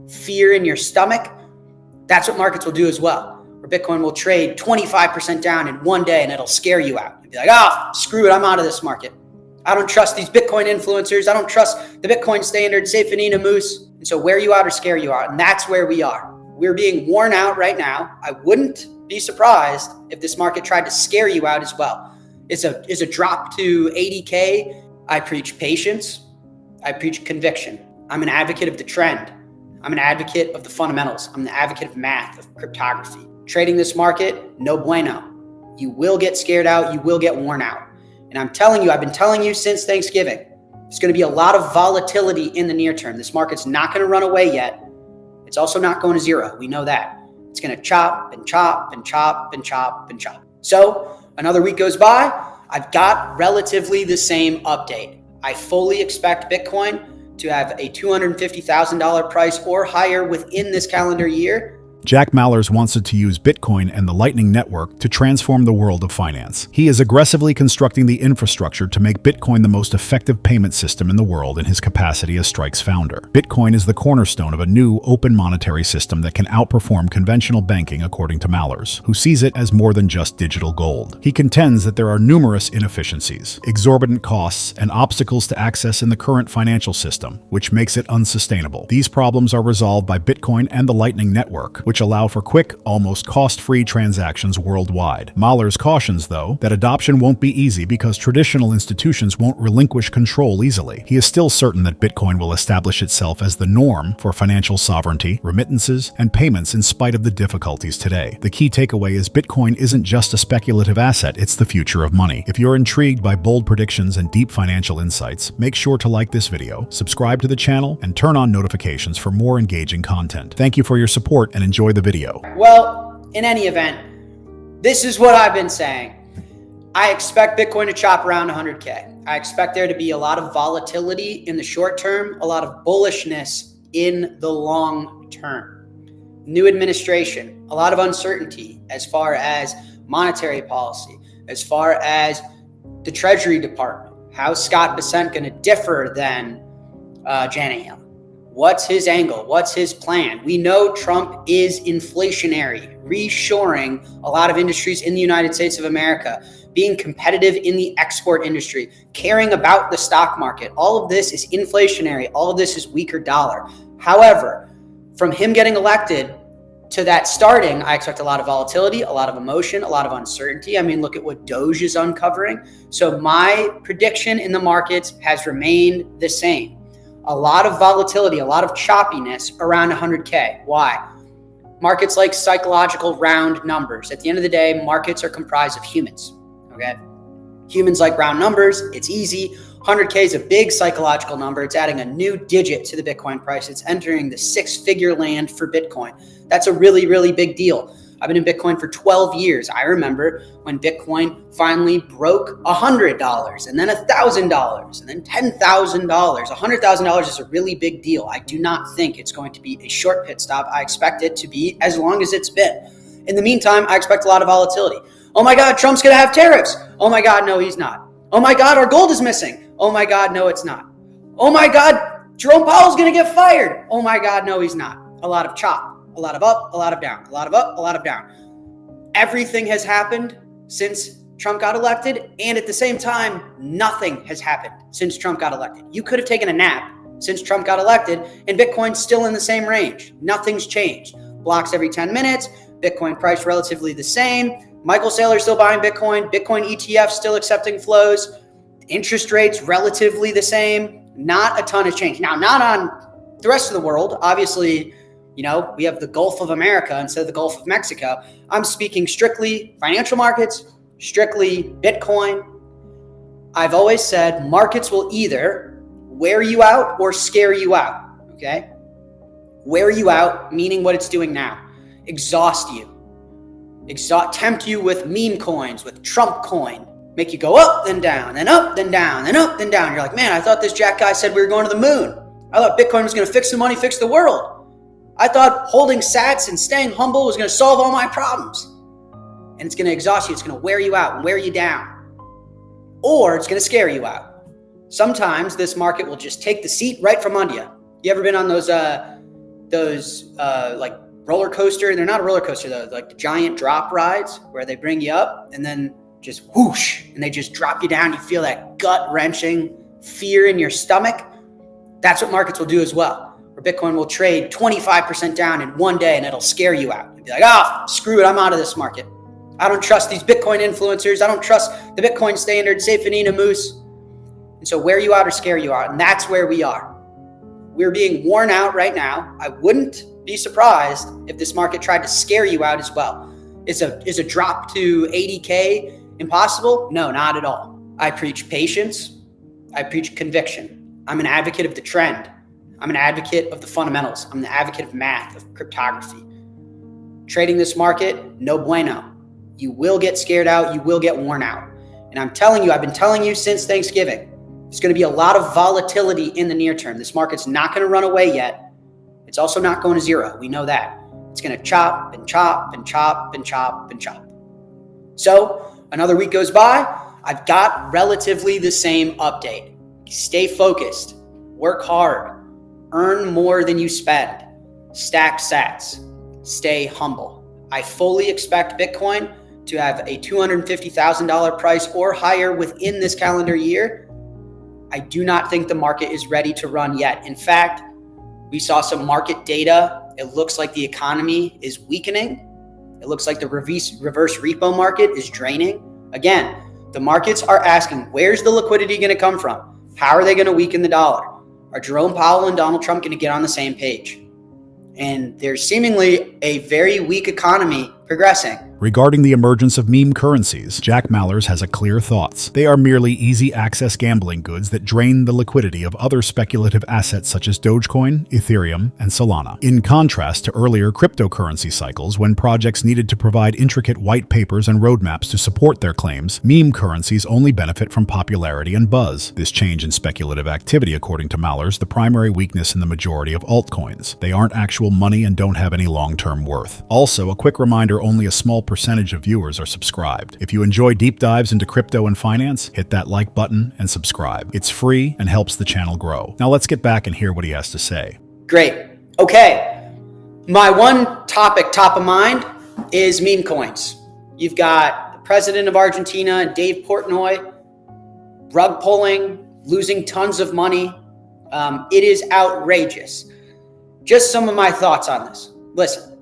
fear in your stomach, that's what markets will do as well. Where Bitcoin will trade 25% down in one day and it'll scare you out. You'll be like, oh, screw it, I'm out of this market. I don't trust these Bitcoin influencers. I don't trust the Bitcoin standard, Safe and Ina Moose. And so wear you out or scare you out. And that's where we are. We're being worn out right now. I wouldn't be surprised if this market tried to scare you out as well. Is a drop to 80K. I preach patience. I preach conviction. I'm an advocate of the trend. I'm an advocate of the fundamentals. I'm an advocate of math, of cryptography. Trading this market, no bueno. You will get scared out. You will get worn out. And I'm telling you, I've been telling you since Thanksgiving, there's going to be a lot of volatility in the near term. This market's not going to run away yet. It's also not going to zero. We know that. It's going to chop and chop and chop and chop and chop. So another week goes by. I've got relatively the same update. I fully expect Bitcoin to have a $250,000 price or higher within this calendar year. Jack Mallers wants to use Bitcoin and the Lightning Network to transform the world of finance. He is aggressively constructing the infrastructure to make Bitcoin the most effective payment system in the world in his capacity as Strike's founder. Bitcoin is the cornerstone of a new open monetary system that can outperform conventional banking, according to Mallers, who sees it as more than just digital gold. He contends that there are numerous inefficiencies, exorbitant costs, and obstacles to access in the current financial system, which makes it unsustainable. These problems are resolved by Bitcoin and the Lightning Network, which allow for quick, almost cost-free transactions worldwide. Mallers cautions, though, that adoption won't be easy because traditional institutions won't relinquish control easily. He is still certain that Bitcoin will establish itself as the norm for financial sovereignty, remittances, and payments in spite of the difficulties today. The key takeaway is Bitcoin isn't just a speculative asset, it's the future of money. If you're intrigued by bold predictions and deep financial insights, make sure to like this video, subscribe to the channel, and turn on notifications for more engaging content. Thank you for your support and enjoy the video. Well, in any event, this is what I've been saying. I expect Bitcoin to chop around 100K. I expect there to be a lot of volatility in the short term, a lot of bullishness in the long term. New administration, a lot of uncertainty as far as monetary policy, as far as the Treasury Department. How's Scott Bessent going to differ than Janet Yellen? What's his angle? What's his plan? We know Trump is inflationary, reshoring a lot of industries in the United States of America, being competitive in the export industry, caring about the stock market. All of this is inflationary. All of this is weaker dollar. However, from him getting elected to that starting, I expect a lot of volatility, a lot of emotion, a lot of uncertainty. I mean, look at what Doge is uncovering. So my prediction in the markets has remained the same. A lot of volatility, a lot of choppiness around 100K. Why? Markets like psychological round numbers. At the end of the day, markets are comprised of humans, okay? Humans like round numbers. It's easy. 100K is a big psychological number. It's adding a new digit to the Bitcoin price. It's entering the six-figure land for Bitcoin. That's a really, really big deal. I've been in Bitcoin for 12 years. I remember when Bitcoin finally broke $100 and then $1,000 and then $10,000. $100,000 is a really big deal. I do not think it's going to be a short pit stop. I expect it to be as long as it's been. In the meantime, I expect a lot of volatility. Oh my God, Trump's going to have tariffs. Oh my God, no, he's not. Oh my God, our gold is missing. Oh my God, no, it's not. Oh my God, Jerome Powell's going to get fired. Oh my God, no, he's not. A lot of chop. A lot of up, a lot of down, a lot of up, a lot of down. Everything has happened since Trump got elected, and at the same time, nothing has happened since Trump got elected. You could have taken a nap since Trump got elected, and Bitcoin's still in the same range. Nothing's changed. Blocks every 10 minutes, Bitcoin price relatively the same. Michael Saylor's still buying Bitcoin, Bitcoin ETF still accepting flows, interest rates relatively the same. Not a ton has changed. Now, not on the rest of the world, obviously. You know, we have the Gulf of America instead of the Gulf of Mexico. I'm speaking strictly financial markets, strictly Bitcoin. I've always said markets will either wear you out or scare you out, okay? Wear you out, meaning what it's doing now. Exhaust you. Tempt you with meme coins, with Trump coin. Make you go up, then down, then up, then down, then up, then down. You're like, man, I thought this Jack guy said we were going to the moon. I thought Bitcoin was going to fix the money, fix the world. I thought holding sats and staying humble was going to solve all my problems. And it's going to exhaust you. It's going to wear you out and wear you down. Or it's going to scare you out. Sometimes this market will just take the seat right from under you. You ever been on those those like roller coaster. They're not a roller coaster though, like the giant drop rides where they bring you up and then just whoosh, and they just drop you down. You feel that gut wrenching fear in your stomach. That's what markets will do as well. Where Bitcoin will trade 25% down in one day and it'll scare you out. You'll be like, oh, screw it, I'm out of this market. I don't trust these Bitcoin influencers. I don't trust the Bitcoin standard, Safanina Moose. And so wear you out or scare you out. And that's where we are. We're being worn out right now. I wouldn't be surprised if this market tried to scare you out as well. Is a drop to 80K impossible? No, not at all. I preach patience. I preach conviction. I'm an advocate of the trend. I'm an advocate of the fundamentals. I'm an advocate of math, of cryptography. Trading this market, no bueno. You will get scared out. You will get worn out. And I'm telling you, I've been telling you since Thanksgiving, there's going to be a lot of volatility in the near term. This market's not going to run away yet. It's also not going to zero. We know that. It's going to chop and chop and chop and chop and chop. So another week goes by. I've got relatively the same update. Stay focused. Work hard. Earn more than you spend. Stack sats. Stay humble. I fully expect Bitcoin to have a $250,000 price or higher within this calendar year. I do not think the market is ready to run yet. In fact, we saw some market data. It looks like the economy is weakening. It looks like the reverse repo market is draining. Again, the markets are asking, where's the liquidity going to come from? How are they going to weaken the dollar? Are Jerome Powell and Donald Trump going to get on the same page? And there's seemingly a very weak economy progressing. Regarding the emergence of meme currencies, Jack Mallers has a clear thoughts. They are merely easy access gambling goods that drain the liquidity of other speculative assets such as Dogecoin, Ethereum, and Solana. In contrast to earlier cryptocurrency cycles when projects needed to provide intricate white papers and roadmaps to support their claims, meme currencies only benefit from popularity and buzz. This change in speculative activity, according to Mallers, the primary weakness in the majority of altcoins. They aren't actual money and don't have any long-term worth. Also, a quick reminder, only a small percentage of viewers are subscribed. If you enjoy deep dives into crypto and finance, hit that like button and subscribe. It's free and helps the channel grow. Now let's get back and hear what he has to say. Great. Okay. My one topic top of mind is meme coins. You've got the president of Argentina, Dave Portnoy, rug pulling, losing tons of money. It is outrageous. Just some of my thoughts on this. Listen,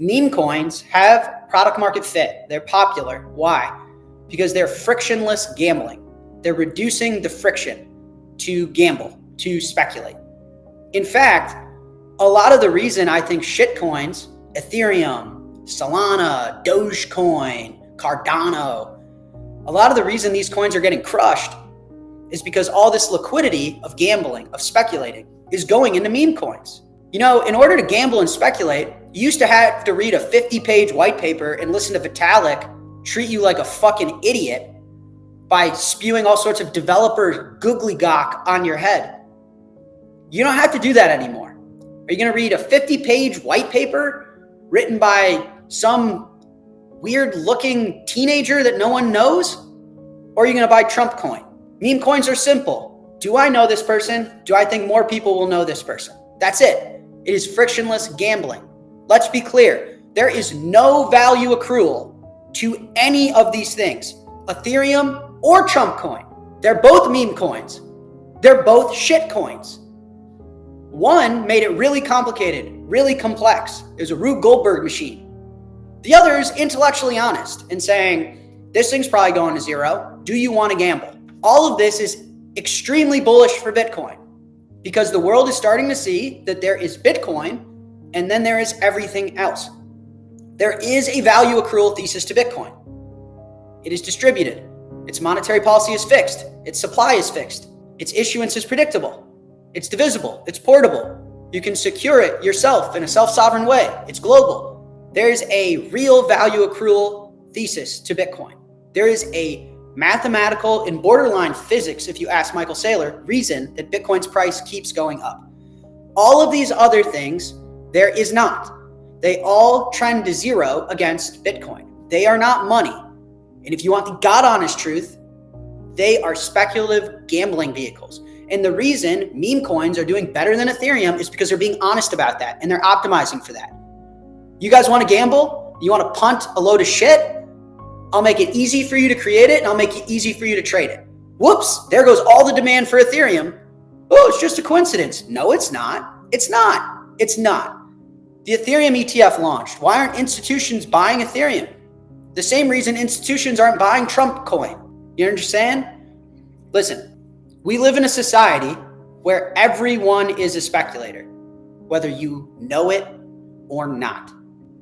meme coins have product market fit. They're popular. Why? Because they're frictionless gambling. They're reducing the friction to gamble, to speculate. In fact, a lot of the reason I think shitcoins, Ethereum, Solana, Dogecoin, Cardano, a lot of the reason these coins are getting crushed is because all this liquidity of gambling, of speculating, is going into meme coins. You know, in order to gamble and speculate, you used to have to read a 50-page white paper and listen to Vitalik treat you like a fucking idiot by spewing all sorts of developer googly gawk on your head. You don't have to do that anymore. Are you going to read a 50-page white paper written by some weird-looking teenager that no one knows? Or are you going to buy Trump coin? Meme coins are simple. Do I know this person? Do I think more people will know this person? That's it. It is frictionless gambling. Let's be clear. There is no value accrual to any of these things, Ethereum or Trump coin. They're both meme coins. They're both shit coins. One made it really complicated, really complex. It was a Rube Goldberg machine. The other is intellectually honest and saying, this thing's probably going to zero. Do you want to gamble? All of this is extremely bullish for Bitcoin because the world is starting to see that there is Bitcoin and then there is everything else. There is a value accrual thesis to Bitcoin. It is distributed. Its monetary policy is fixed. Its supply is fixed. Its issuance is predictable. It's divisible. It's portable. You can secure it yourself in a self-sovereign way. It's global. There is a real value accrual thesis to Bitcoin. There is a mathematical and borderline physics, if you ask Michael Saylor, reason that Bitcoin's price keeps going up. All of these other things, there is not. They all trend to zero against Bitcoin. They are not money. And if you want the God honest truth, they are speculative gambling vehicles. And the reason meme coins are doing better than Ethereum is because they're being honest about that and they're optimizing for that. You guys want to gamble? You want to punt a load of shit? I'll make it easy for you to create it and I'll make it easy for you to trade it. Whoops, there goes all the demand for Ethereum. Oh, it's just a coincidence. No, it's not. It's not. It's not. The Ethereum ETF launched. Why aren't institutions buying Ethereum? The same reason institutions aren't buying Trump coin. You understand? Listen, we live in a society where everyone is a speculator, whether you know it or not.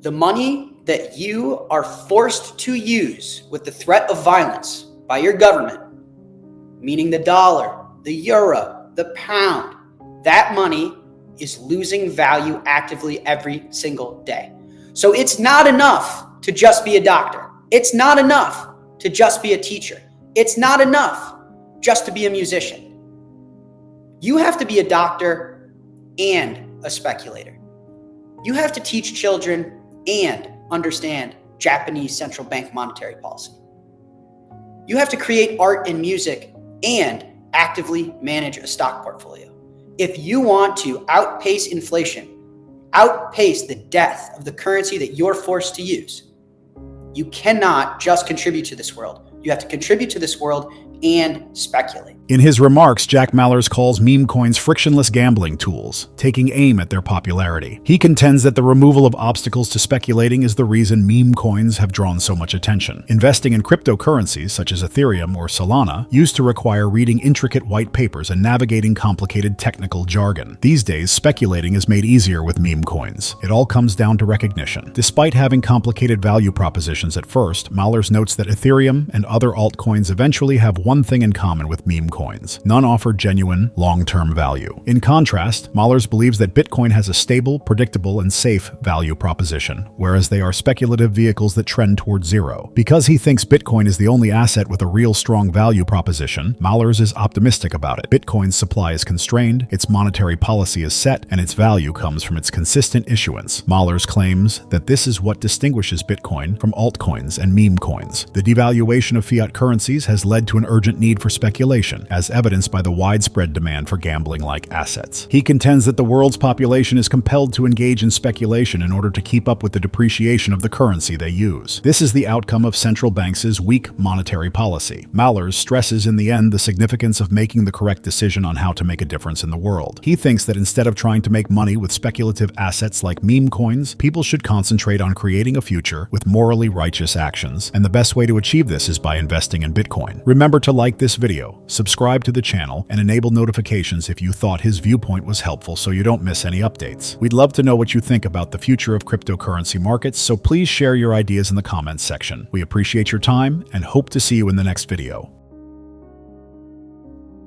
The money that you are forced to use with the threat of violence by your government, meaning the dollar, the euro, the pound, that money is losing value actively every single day. So it's not enough to just be a doctor. It's not enough to just be a teacher. It's not enough just to be a musician. You have to be a doctor and a speculator. You have to teach children and understand Japanese central bank monetary policy. You have to create art and music and actively manage a stock portfolio. If you want to outpace inflation, outpace the death of the currency that you're forced to use, you cannot just contribute to this world. You have to contribute to this world and speculate. In his remarks, Jack Mallers calls meme coins frictionless gambling tools, taking aim at their popularity. He contends that the removal of obstacles to speculating is the reason meme coins have drawn so much attention. Investing in cryptocurrencies such as Ethereum or Solana used to require reading intricate white papers and navigating complicated technical jargon. These days, speculating is made easier with meme coins. It all comes down to recognition. Despite having complicated value propositions at first, Mallers notes that Ethereum and other altcoins eventually have one thing in common with meme coins. None offer genuine, long-term value. In contrast, Mallers believes that Bitcoin has a stable, predictable, and safe value proposition, whereas they are speculative vehicles that trend toward zero. Because he thinks Bitcoin is the only asset with a real strong value proposition, Mallers is optimistic about it. Bitcoin's supply is constrained, its monetary policy is set, and its value comes from its consistent issuance. Mallers claims that this is what distinguishes Bitcoin from altcoins and meme coins. The devaluation of fiat currencies has led to an urgent need for speculation, as evidenced by the widespread demand for gambling-like assets. He contends that the world's population is compelled to engage in speculation in order to keep up with the depreciation of the currency they use. This is the outcome of central banks' weak monetary policy. Mallers stresses in the end the significance of making the correct decision on how to make a difference in the world. He thinks that instead of trying to make money with speculative assets like meme coins, people should concentrate on creating a future with morally righteous actions, and the best way to achieve this is by investing in Bitcoin. Remember to like this video, subscribe to the channel, and enable notifications if you thought his viewpoint was helpful so you don't miss any updates. We'd love to know what you think about the future of cryptocurrency markets, so please share your ideas in the comments section. We appreciate your time and hope to see you in the next video.